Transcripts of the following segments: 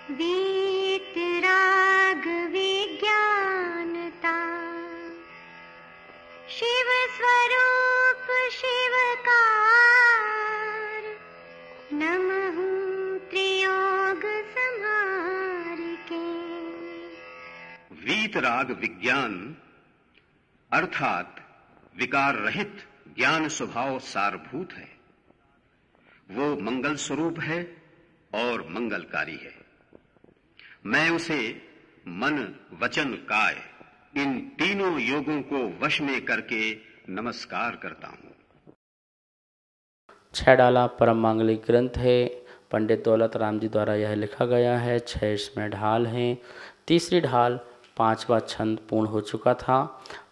वीतराग विज्ञानता, शिव स्वरूप शिवकार, नमः त्रियोग संहार के। वीतराग विज्ञान अर्थात विकार रहित ज्ञान स्वभाव सारभूत है। वो मंगल स्वरूप है और मंगलकारी है। मैं उसे मन वचन काय इन तीनों योगों को वश में करके नमस्कार करता हूं। 6 डाला परम मांगलिक ग्रंथ है। पंडित दौलत राम जी द्वारा यह लिखा गया है। 6 इसमें ढाल हैं। तीसरी ढाल 5वां छंद पूर्ण हो चुका था।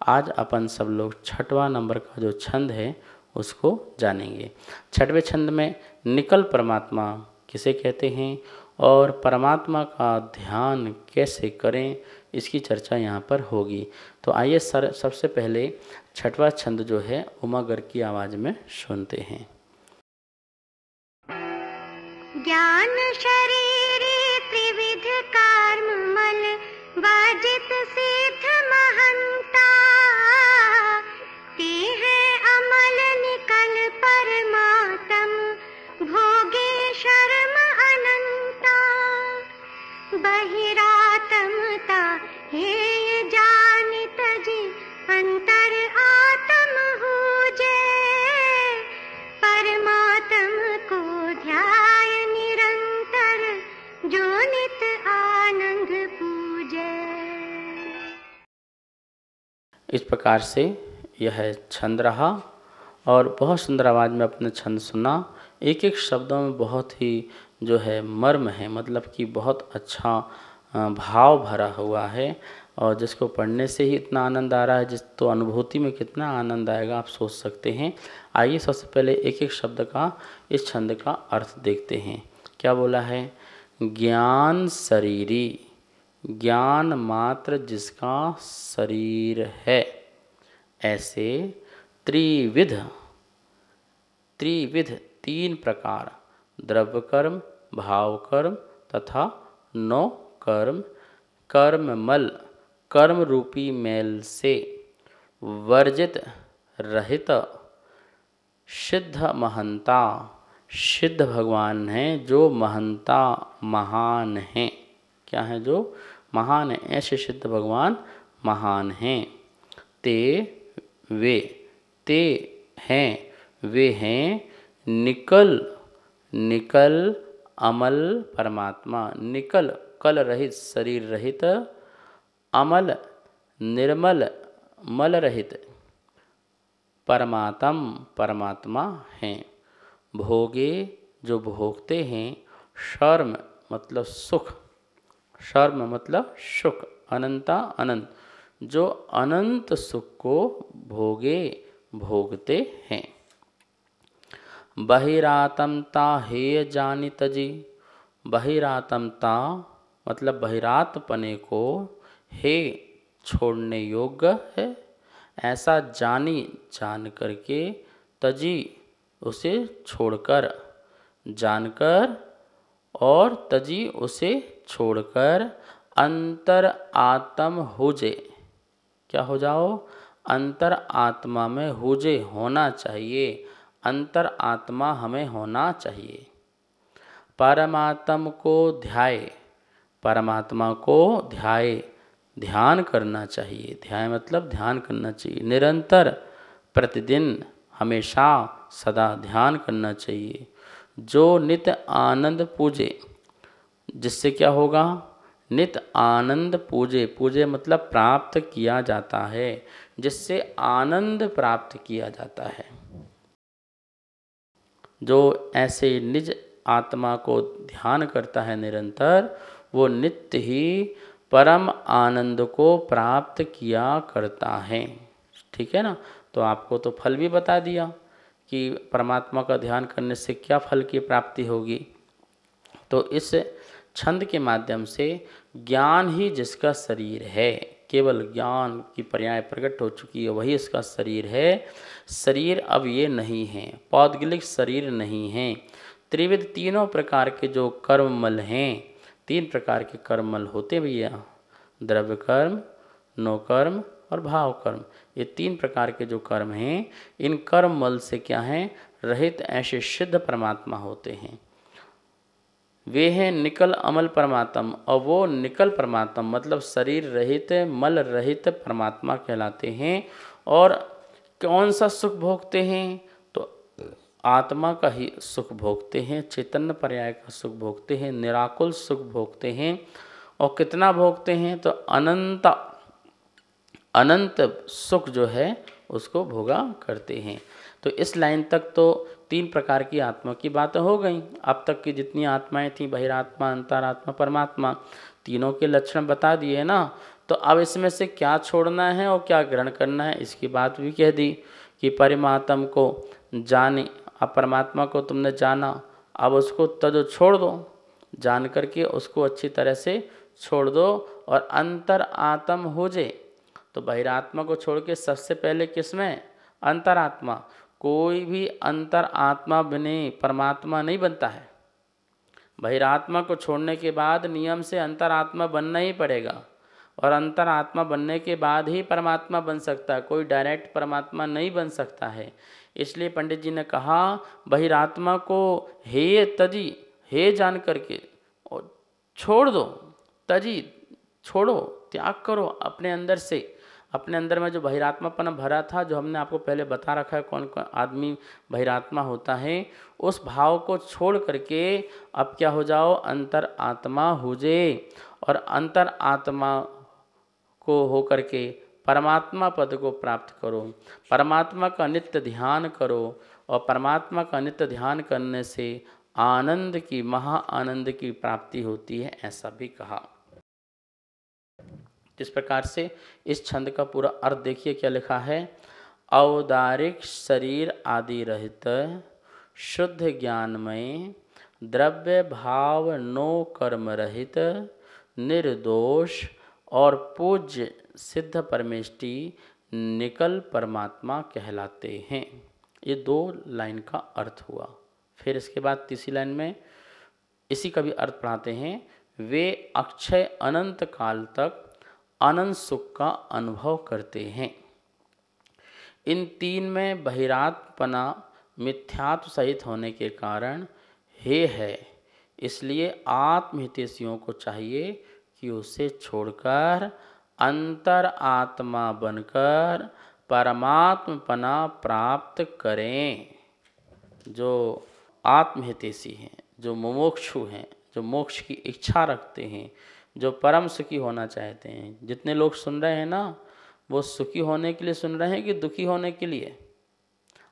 आज अपन सब लोग 6वां नंबर का जो छंद है उसको जानेंगे। 6वें छंद में निकल परमात्मा किसे कहते हैं और परमात्मा का ध्यान कैसे करें, इसकी चर्चा यहाँ पर होगी। तो आइए सबसे पहले 6वां छंद जो है उमागर की आवाज़ में सुनते हैं। ज्ञान शरीरी त्रिविध कर्म मल, वाजित सिद्ध महंता, ते है अमल निकल परमात्म, भोगे शर्म अनंता। बहिरात्मता हे जानित जी, अंतर आत्म हुजे, परमात्म को ध्याय निरंतर, जो नित आनंद पूजे। इस प्रकार से यह छंद रहा और बहुत सुंदर आवाज़ में अपने छंद सुना। एक एक शब्दों में बहुत ही जो है मर्म है, मतलब कि बहुत अच्छा भाव भरा हुआ है और जिसको पढ़ने से ही इतना आनंद आ रहा है, जिस तो अनुभूति में कितना आनंद आएगा आप सोच सकते हैं। आइए सबसे पहले एक एक शब्द का इस छंद का अर्थ देखते हैं। क्या बोला है? ज्ञान शरीरी, ज्ञान मात्र जिसका शरीर है, ऐसे त्रिविध, त्रिविध 3 प्रकार, द्रव्य कर्म, भाव कर्म तथा 9 कर्म, कर्म मल, कर्म रूपी मैल से वर्जित रहित, सिद्ध महंता, सिद्ध भगवान हैं जो महंता महान हैं। क्या है? जो महान है, ऐसे सिद्ध भगवान महान हैं। ते वे, ते हैं, वे हैं निकल, निकल अमल परमात्मा, निकल कल रहित शरीर रहित, अमल निर्मल मल रहित परमात्म परमात्मा हैं। भोगे जो भोगते हैं, शर्म मतलब सुख, शर्म मतलब सुख, अनंता अनंत, जो अनंत सुख को भोगे भोगते हैं। बहिरात्मता हेय जानित जी, बहिरात्मता मतलब बहिरात्मपने को हे छोड़ने योग्य है, ऐसा जानी जान करके, तजी उसे छोड़कर, जानकर और तजी उसे छोड़कर, अंतर आत्म हुजे, क्या हो जाओ? अंतर आत्मा में हुजे होना चाहिए, अंतर आत्मा हमें होना चाहिए। परमात्मा को ध्याय, परमात्मा को ध्याय, ध्यान करना चाहिए, ध्याय मतलब ध्यान करना चाहिए, निरंतर प्रतिदिन हमेशा सदा ध्यान करना चाहिए। जो नित्य आनंद पूजे, जिससे क्या होगा? नित्य आनंद पूजे, पूजे मतलब प्राप्त किया जाता है, जिससे आनंद प्राप्त किया जाता है। जो ऐसे निज आत्मा को ध्यान करता है निरंतर, वो नित्य ही परम आनंद को प्राप्त किया करता है। ठीक है ना? तो आपको तो फल भी बता दिया कि परमात्मा का ध्यान करने से क्या फल की प्राप्ति होगी। तो इस छंद के माध्यम से ज्ञान ही जिसका शरीर है, केवल ज्ञान की पर्याय प्रकट हो चुकी है, वही इसका शरीर है। शरीर अब ये नहीं है, पौद्गलिक शरीर नहीं है। त्रिविध 3 प्रकार के जो कर्ममल हैं, तीन प्रकार के कर्ममल होते भैया, द्रव्य कर्म, नो कर्म और भाव कर्म। ये तीन प्रकार के जो कर्म हैं, इन कर्म मल से क्या हैं, रहित ऐसे सिद्ध परमात्मा होते हैं। वे हैं निकल अमल परमात्म, और वो निकल परमात्मा मतलब शरीर रहित मल रहित परमात्मा कहलाते हैं। और कौन सा सुख भोगते हैं, तो आत्मा का ही सुख भोगते हैं, चैतन्य पर्याय का सुख भोगते हैं, निराकुल सुख भोगते हैं। और कितना भोगते हैं, तो अनंत सुख जो है उसको भोगा करते हैं। तो इस लाइन तक तो तीन प्रकार की आत्मा की बातें हो गई। अब तक की जितनी आत्माएं थीं, बहिरात्मा, अंतरात्मा, परमात्मा, तीनों के लक्षण बता दिए ना। तो अब इसमें से क्या छोड़ना है और क्या ग्रहण करना है, इसकी बात भी कह दी कि परमात्मा को जाने, अब परमात्मा को तुमने जाना, अब उसको तजो छोड़ दो, जान करके उसको अच्छी तरह से छोड़ दो और अंतर आत्म हो जाए। तो बहिरात्मा को छोड़ के सबसे पहले किसमें, अंतरात्मा। कोई भी अंतर आत्मा बिने परमात्मा नहीं बनता है। बहिरात्मा को छोड़ने के बाद नियम से अंतरात्मा बनना ही पड़ेगा, और अंतरात्मा बनने के बाद ही परमात्मा बन सकता है, कोई डायरेक्ट परमात्मा नहीं बन सकता है। इसलिए पंडित जी ने कहा बहिरात्मा को हे तजी, हे जान करके और छोड़ दो, तजी छोड़ो, त्याग करो अपने अंदर से। अपने अंदर में जो बहिरात्मापन भरा था, जो हमने आपको पहले बता रखा है कौन कौन आदमी बहिरात्मा होता है, उस भाव को छोड़ करके अब क्या हो जाओ, अंतर आत्मा हो जाए। और अंतर आत्मा को हो करके परमात्मा पद को प्राप्त करो, परमात्मा का नित्य ध्यान करो। और परमात्मा का नित्य ध्यान करने से आनंद की, महा आनंद की प्राप्ति होती है, ऐसा भी कहा। इस प्रकार से इस छंद का पूरा अर्थ देखिए क्या लिखा है। औदारिक शरीर आदि रहित शुद्ध ज्ञानमय, द्रव्य भाव नो कर्म रहित, निर्दोष और पूज्य सिद्ध परमेष्टि निकल परमात्मा कहलाते हैं। ये दो लाइन का अर्थ हुआ। फिर इसके बाद तीसरी लाइन में इसी का भी अर्थ पढ़ाते हैं। वे अक्षय अनंत काल तक अनंत सुख का अनुभव करते हैं। इन तीन में बहिरात्पना मिथ्यात्व सहित होने के कारण हे है, इसलिए आत्महितैषियों को चाहिए कि उसे छोड़कर अंतर आत्मा बनकर परमात्मपना प्राप्त करें। जो आत्महितैषी हैं, जो मुमुक्षु हैं, जो मोक्ष की इच्छा रखते हैं, जो परम सुखी होना चाहते हैं, जितने लोग सुन रहे हैं ना, वो सुखी होने के लिए सुन रहे हैं कि दुखी होने के लिए,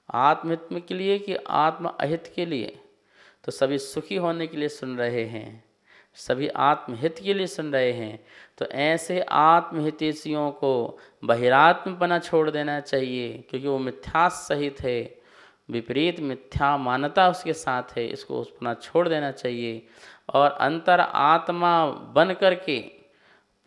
आत्महित के लिए कि आत्म अहित के लिए। तो सभी सुखी होने के लिए सुन रहे हैं, सभी आत्महित के लिए सुन रहे हैं। तो ऐसे आत्महितैषियों को बहिरात्मपना छोड़ देना चाहिए, क्योंकि वो मिथ्या सहित है, विपरीत मिथ्या मान्यता उसके साथ है, इसको उसपना छोड़ देना चाहिए। और अंतर आत्मा बन करके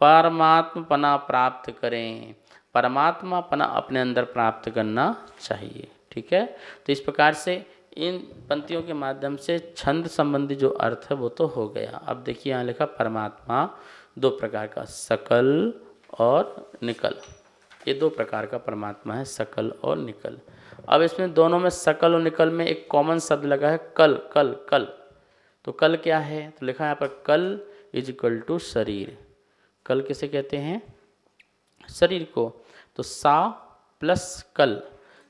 परमात्मपना प्राप्त करें, परमात्मापना अपने अंदर प्राप्त करना चाहिए। ठीक है, तो इस प्रकार से इन पंक्तियों के माध्यम से छंद संबंधी जो अर्थ है वो तो हो गया। अब देखिए यहाँ लिखा परमात्मा दो प्रकार का, सकल और निकल। ये दो प्रकार का परमात्मा है, सकल और निकल। अब इसमें दोनों में सकल और निकल में एक कॉमन शब्द लगा है, कल। कल कल तो कल क्या है, तो लिखा है यहाँ पर कल इज इक्वल टू शरीर। कल किसे कहते हैं, शरीर को। तो सा प्लस कल,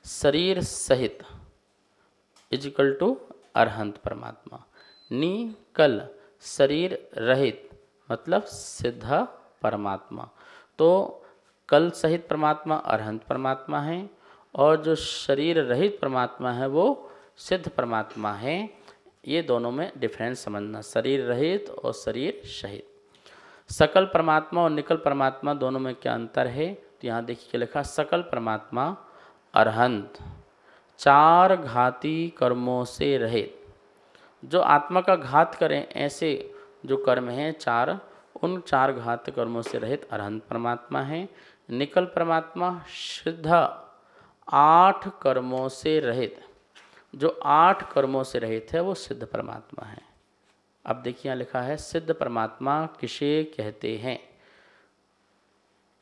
शरीर सहित, इज इक्वल टू अरहंत परमात्मा। नी कल, शरीर रहित मतलब सिद्ध परमात्मा। तो कल सहित परमात्मा अरहंत परमात्मा है, और जो शरीर रहित परमात्मा है वो सिद्ध परमात्मा है। ये दोनों में डिफरेंस समझना, शरीर रहित और शरीर सहित। सकल परमात्मा और निकल परमात्मा दोनों में क्या अंतर है, तो यहाँ देखिए लिखा, सकल परमात्मा अरहंत, चार घाती कर्मों से रहित। जो आत्मा का घात करें ऐसे जो कर्म हैं चार, उन चार घात कर्मों से रहित अरहंत परमात्मा है। निकल परमात्मा शुद्ध 8 कर्मों से रहित, जो 8 कर्मों से रहित है वो सिद्ध परमात्मा है। अब देखिए यहाँ लिखा है सिद्ध परमात्मा किसे कहते हैं,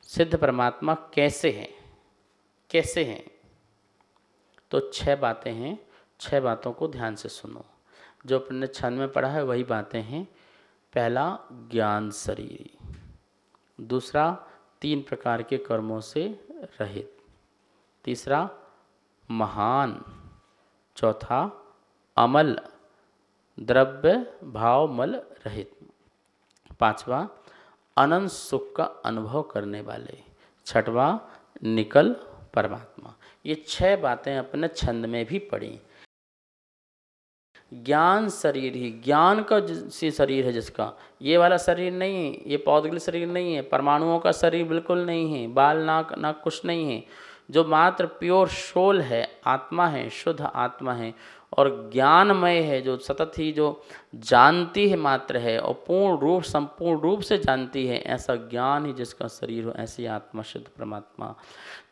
सिद्ध परमात्मा कैसे हैं, कैसे हैं। तो 6 बातें हैं, 6 बातों को ध्यान से सुनो। जो अपने छंद में पढ़ा है वही बातें हैं। पहला ज्ञान शरीर, दूसरा 3 प्रकार के कर्मों से रहित, तीसरा महान, चौथा अमल द्रव्य भाव मल रहित, पांचवा अनंत सुख का अनुभव करने वाले, छठवा निकल परमात्मा। ये 6 बातें अपने छंद में भी पढ़ी। ज्ञान शरीर ही, ज्ञान का सी शरीर है जिसका, ये वाला शरीर नहीं है, ये पौधगल शरीर नहीं है, परमाणुओं का शरीर बिल्कुल नहीं है, बाल नाक नाक कुछ नहीं है, जो मात्र प्योर सोल है, आत्मा है, शुद्ध आत्मा है और ज्ञानमय है, जो सतत ही जो जानती है मात्र है और पूर्ण रूप संपूर्ण रूप से जानती है, ऐसा ज्ञान ही जिसका शरीर हो, ऐसी आत्मा शुद्ध परमात्मा।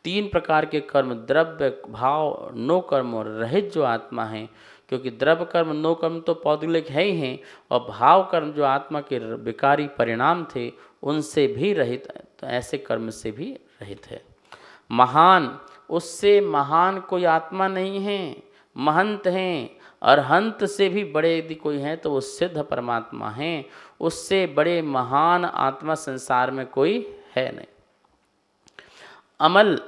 3 प्रकार के कर्म द्रव्य भाव नो कर्म और रहित जो आत्मा है, क्योंकि द्रव्य कर्म नो कर्म तो पौद्गलिक है ही हैं और भाव कर्म जो आत्मा के विकारी परिणाम थे उनसे भी रहित, तो ऐसे कर्म से भी रहित है। महान, उससे महान कोई आत्मा नहीं है, महंत हैं, अरहंत से भी बड़े यदि कोई हैं तो वो सिद्ध परमात्मा हैं, उससे बड़े महान आत्मा संसार में कोई है नहीं। अमल,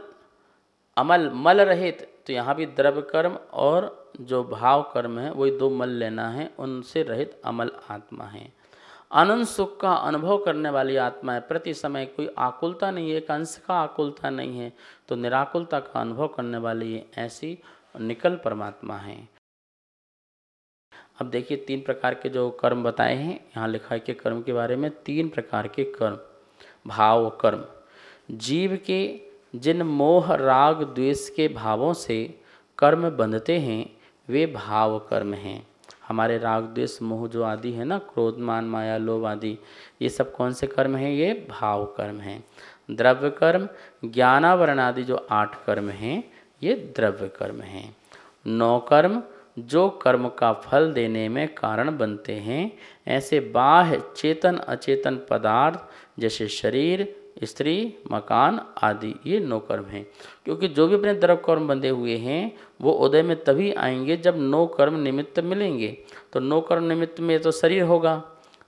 अमल मल रहित, तो यहाँ भी द्रव्य कर्म और जो भाव कर्म है वही 2 मल लेना है, उनसे रहित अमल आत्मा है। अनंत सुख का अनुभव करने वाली आत्मा है, प्रति समय कोई आकुलता नहीं है, एक अंश का आकुलता नहीं है, तो निराकुलता का अनुभव करने वाली है, ऐसी निकल परमात्मा है। अब देखिए 3 प्रकार के जो कर्म बताए हैं, यहाँ लिखा है कि कर्म के बारे में 3 प्रकार के कर्म, भाव कर्म। जीव के जिन मोह राग द्वेष के भावों से कर्म बंधते हैं वे भाव कर्म हैं। हमारे राग द्वेष मोह जो आदि है ना, क्रोध मान माया लोभ आदि, ये सब कौन से कर्म हैं? ये भाव कर्म हैं। द्रव्य कर्म ज्ञानावरण आदि जो 8 कर्म हैं ये द्रव्य कर्म हैं। 9 कर्म जो कर्म का फल देने में कारण बनते हैं, ऐसे बाह्य चेतन अचेतन पदार्थ जैसे शरीर स्त्री मकान आदि, ये 9 कर्म हैं। क्योंकि जो भी अपने द्रव्य कर्म बंधे हुए हैं वो उदय में तभी आएंगे जब 9 कर्म निमित्त मिलेंगे। तो 9 कर्म निमित्त में तो शरीर होगा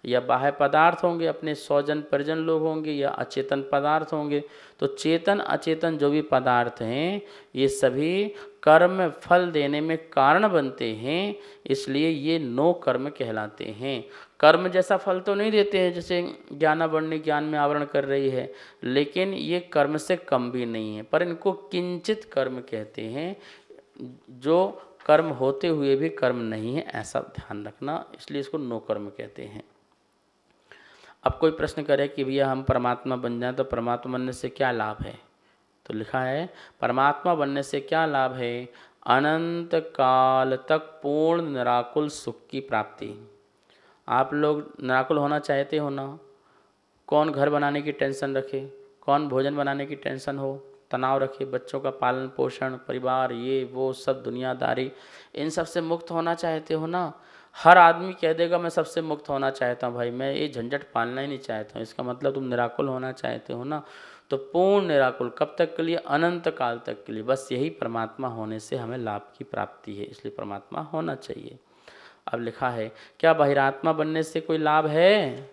या बाह्य पदार्थ होंगे, अपने स्वजन परिजन लोग होंगे या अचेतन पदार्थ होंगे। तो चेतन अचेतन जो भी पदार्थ हैं ये सभी कर्म फल देने में कारण बनते हैं, इसलिए ये 9 कर्म कहलाते हैं। कर्म जैसा फल तो नहीं देते हैं जैसे ज्ञानावरणी ज्ञान में आवरण कर रही है, लेकिन ये कर्म से कम भी नहीं है, पर इनको किंचित कर्म कहते हैं, जो कर्म होते हुए भी कर्म नहीं है, ऐसा ध्यान रखना, इसलिए इसको 9 कर्म कहते हैं। अब कोई प्रश्न करे कि भैया हम परमात्मा बन जाएं तो परमात्मा बनने से क्या लाभ है? तो लिखा है परमात्मा बनने से क्या लाभ है? अनंत काल तक पूर्ण निराकुल सुख की प्राप्ति। आप लोग निराकुल होना चाहते हो ना? कौन घर बनाने की टेंशन रखे, कौन भोजन बनाने की टेंशन हो, तनाव रखे, बच्चों का पालन पोषण परिवार ये वो सब दुनियादारी, इन सब से मुक्त होना चाहते हो ना? हर आदमी कह देगा मैं सबसे मुक्त होना चाहता हूँ भाई, मैं ये झंझट पालना ही नहीं चाहता हूँ। इसका मतलब तुम निराकुल होना चाहते हो ना? तो पूर्ण निराकुल कब तक के लिए? अनंत काल तक के लिए। बस यही परमात्मा होने से हमें लाभ की प्राप्ति है, इसलिए परमात्मा होना चाहिए। अब लिखा है क्या बहिरात्मा बनने से कोई लाभ है?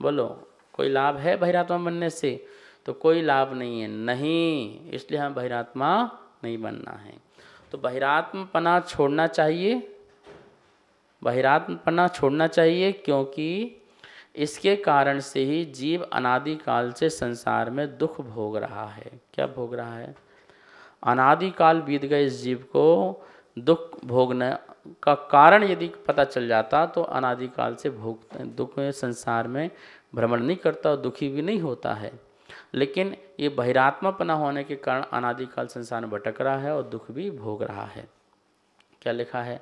बोलो, कोई लाभ है बहिरात्मा बनने से? तो कोई लाभ नहीं है, नहीं, इसलिए हमें बहिरात्मा नहीं बनना है। तो बहिरात्मपना छोड़ना चाहिए, बहिरात्मपना छोड़ना चाहिए, क्योंकि इसके कारण से ही जीव अनादि काल से संसार में दुख भोग रहा है। क्या भोग रहा है? अनादि काल बीत गए, इस जीव को दुख भोगने का कारण यदि पता चल जाता तो अनादि काल से भोगते दुख में संसार में भ्रमण नहीं करता और दुखी भी नहीं होता है। लेकिन ये बहिरात्मापना होने के कारण अनादि काल संसार में भटक रहा है और दुख भी भोग रहा है। क्या लिखा है?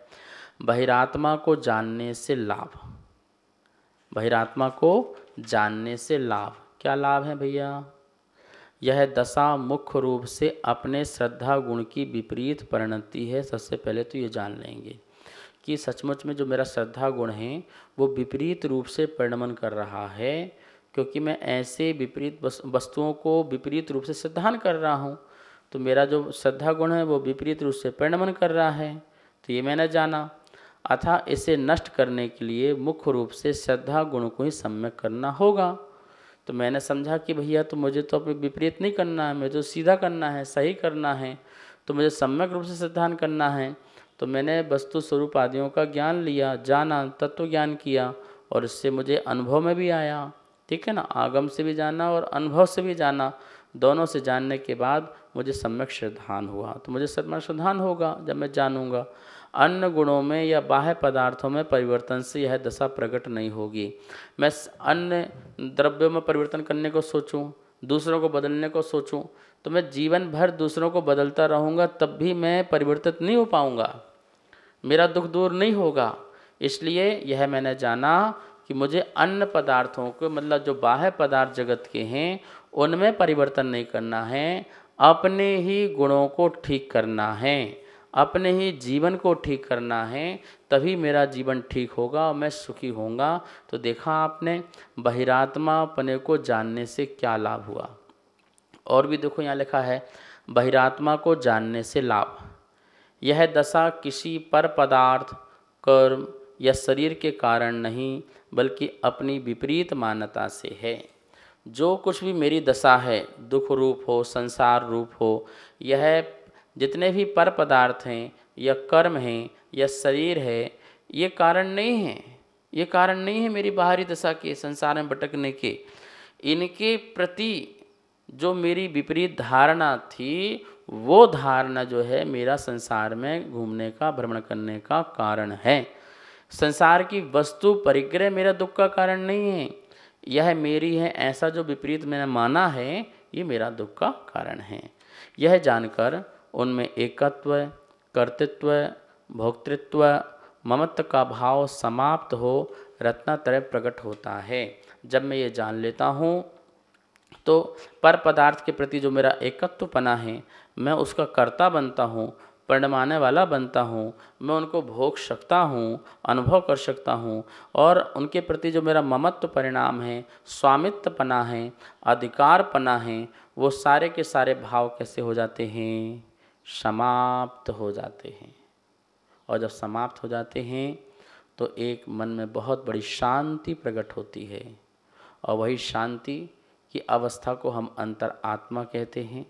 बहिरात्मा को जानने से लाभ, बहिरात्मा को जानने से लाभ। क्या लाभ है भैया? यह दशा मुख्य रूप से अपने श्रद्धा गुण की विपरीत परिणति है। सबसे पहले तो ये जान लेंगे कि सचमुच में जो मेरा श्रद्धा गुण है वो विपरीत रूप से परिणमन कर रहा है, क्योंकि मैं ऐसे विपरीत वस्तुओं को विपरीत रूप से सिद्धांत कर रहा हूँ। तो मेरा जो श्रद्धा गुण है वो विपरीत रूप से परिणमन कर रहा है। तो ये मैंने जाना। अतः इसे नष्ट करने के लिए मुख्य रूप से श्रद्धा गुण को ही सम्यक करना होगा। तो मैंने समझा कि भैया तो मुझे तो अपने विपरीत नहीं करना है, मुझे तो सीधा करना है, सही करना है, तो मुझे सम्यक रूप से सिद्धांत करना है। तो मैंने वस्तु स्वरूप आदियों का ज्ञान लिया, जाना, तत्व ज्ञान किया, और इससे मुझे अनुभव में भी आया। ठीक है ना, आगम से भी जाना और अनुभव से भी जाना, दोनों से जानने के बाद मुझे सम्यक श्रद्धान हुआ। तो मुझे सम्यक श्रद्धान होगा जब मैं जानूंगा। अन्य गुणों में या बाह्य पदार्थों में परिवर्तन से यह दशा प्रकट नहीं होगी। मैं अन्य द्रव्यों में परिवर्तन करने को सोचूं, दूसरों को बदलने को सोचूं, तो मैं जीवन भर दूसरों को बदलता रहूँगा, तब भी मैं परिवर्तित नहीं हो पाऊँगा, मेरा दुख दूर नहीं होगा। इसलिए यह मैंने जाना कि मुझे अन्य पदार्थों को, मतलब जो बाह्य पदार्थ जगत के हैं, उनमें परिवर्तन नहीं करना है, अपने ही गुणों को ठीक करना है, अपने ही जीवन को ठीक करना है, तभी मेरा जीवन ठीक होगा और मैं सुखी होऊंगा। तो देखा आपने बहिरात्मा अपने को जानने से क्या लाभ हुआ। और भी देखो यहाँ लिखा है, बहिरात्मा को जानने से लाभ, यह दशा किसी पर पदार्थ, कर्म या शरीर के कारण नहीं, बल्कि अपनी विपरीत मान्यता से है। जो कुछ भी मेरी दशा है, दुख रूप हो, संसार रूप हो, यह जितने भी पर पदार्थ हैं या कर्म हैं या शरीर है, ये कारण नहीं है, ये कारण नहीं है मेरी बाहरी दशा के, संसार में भटकने के। इनके प्रति जो मेरी विपरीत धारणा थी, वो धारणा जो है मेरा संसार में घूमने का, भ्रमण करने का कारण है। संसार की वस्तु परिग्रह मेरा दुख का कारण नहीं है, यह मेरी है ऐसा जो विपरीत मैंने माना है, ये मेरा दुख का कारण है। यह जानकर उनमें एकत्व, कर्तृत्व, भोक्तृत्व, ममत्व का भाव समाप्त हो रत्नात्रय प्रकट होता है। जब मैं ये जान लेता हूँ तो पर पदार्थ के प्रति जो मेरा एकत्वपना है, मैं उसका कर्ता बनता हूँ, परिणमाने वाला बनता हूँ, मैं उनको भोग सकता हूँ, अनुभव कर सकता हूँ, और उनके प्रति जो मेरा ममत्व परिणाम है, स्वामित्वपना है, अधिकारपना है, वो सारे के सारे भाव कैसे हो जाते हैं, समाप्त हो जाते हैं। और जब समाप्त हो जाते हैं तो एक मन में बहुत बड़ी शांति प्रकट होती है, और वही शांति की अवस्था को हम अंतर आत्मा कहते हैं।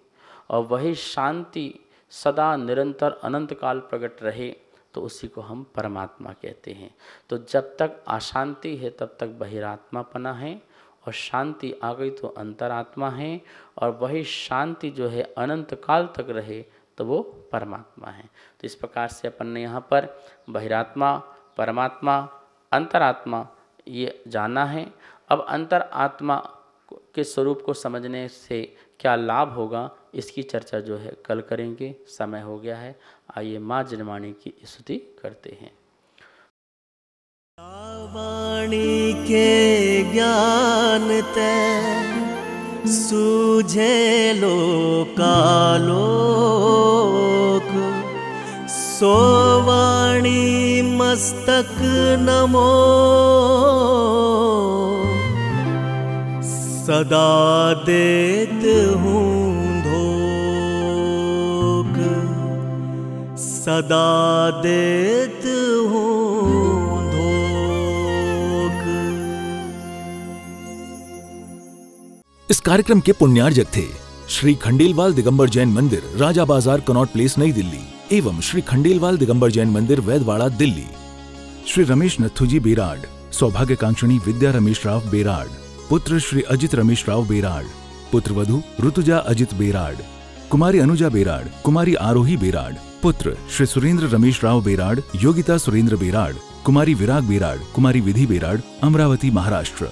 और वही शांति सदा निरंतर अनंत काल प्रकट रहे तो उसी को हम परमात्मा कहते हैं। तो जब तक अशांति है तब तक बहिरात्मापना है, और शांति आ गई तो अंतरात्मा है, और वही शांति जो है अनंत काल तक रहे तो वो परमात्मा है। तो इस प्रकार से अपन ने यहाँ पर बहिरात्मा, परमात्मा, अंतरात्मा ये जाना है। अब अंतरात्मा के स्वरूप को समझने से क्या लाभ होगा, इसकी चर्चा जो है कल करेंगे, समय हो गया है। आइए माँ जनवाणी की स्तुति करते हैं। वाणी के ज्ञान ते सूझे लोकालोक, सो वाणी मस्तक नमो, सदा देत हूँ धोख, सदा देत हूँ धोख। इस कार्यक्रम के पुण्यार्जक थे श्री खंडेलवाल दिगंबर जैन मंदिर, राजा बाजार, कनॉट प्लेस, नई दिल्ली, एवं श्री खंडेलवाल दिगंबर जैन मंदिर, वैदवाड़ा, दिल्ली। श्री रमेश नथुजी बेराड, सौभाग्यकांक्षणी विद्या रमेश राव बेराड, पुत्र श्री अजित रमेश राव बेराड, पुत्र वधु ऋतुजा अजित बेराड, कुमारी अनुजा बेराड, कुमारी आरोही बेराड, पुत्र श्री सुरेंद्र रमेश राव बेराड, योगिता सुरेंद्र बेराड, कुमारी विराग बेराड, कुमारी विधि बेराड, अमरावती, महाराष्ट्र।